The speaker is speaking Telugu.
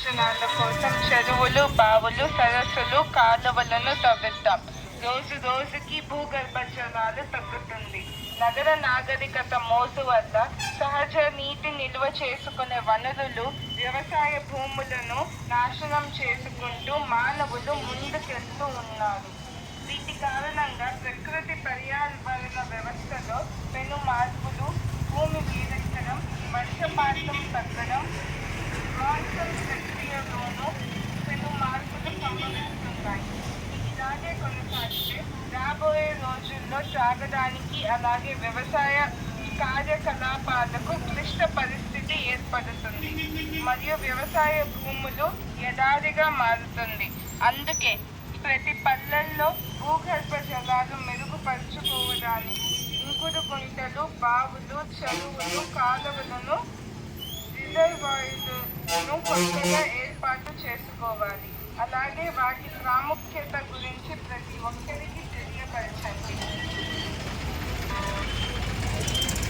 ప్రయోజనాల కోసం చెరువులు, బావులు, సరస్సులు, కాలువలను తవ్విద్దాం. రోజు రోజుకి భూగర్భ జలాలు తగ్గుతుంది. నగర నాగరికత మోసు వల్ల సహజ నీటి నిల్వ చేసుకునే వనరులు, వ్యవసాయ భూములను నాశనం చేసుకుంటూ మానవులు ముందుకెళ్తూ ఉన్నారు. వీటి కారణంగా ప్రకృతి పర్యావరణ వ్యవస్థలో పెను మార్పులు, భూమి వేడెక్కడం, వర్షపాతం తగ్గడం, మాన్సూన్ ప్రక్రియలోనూ పెను మార్పులు సంభవిస్తున్నాయి. ఇలాగే కొనసాగితే రాబోయే రోజుల్లో త్రాగడానికి అలాగే వ్యవసాయ కార్యకలాపాలకు క్లిష్ట పరిస్థితి ఏర్పడుతుంది మరియు వ్యవసాయ భూములు ఎడారిగా మారుతుంది. అందుకే ప్రతి పల్లెల్లో భూగర్భ జలాలు మెరుగుపరుచుకోవడానికి ఇంకుడు గుంటలు, బావులు, చెరువులు, కాలువలను, రిజర్వాయర్లను కొత్తగా ఏర్పాటు చేసుకోవాలి. అలాగే వాటి ప్రాముఖ్యత గురించి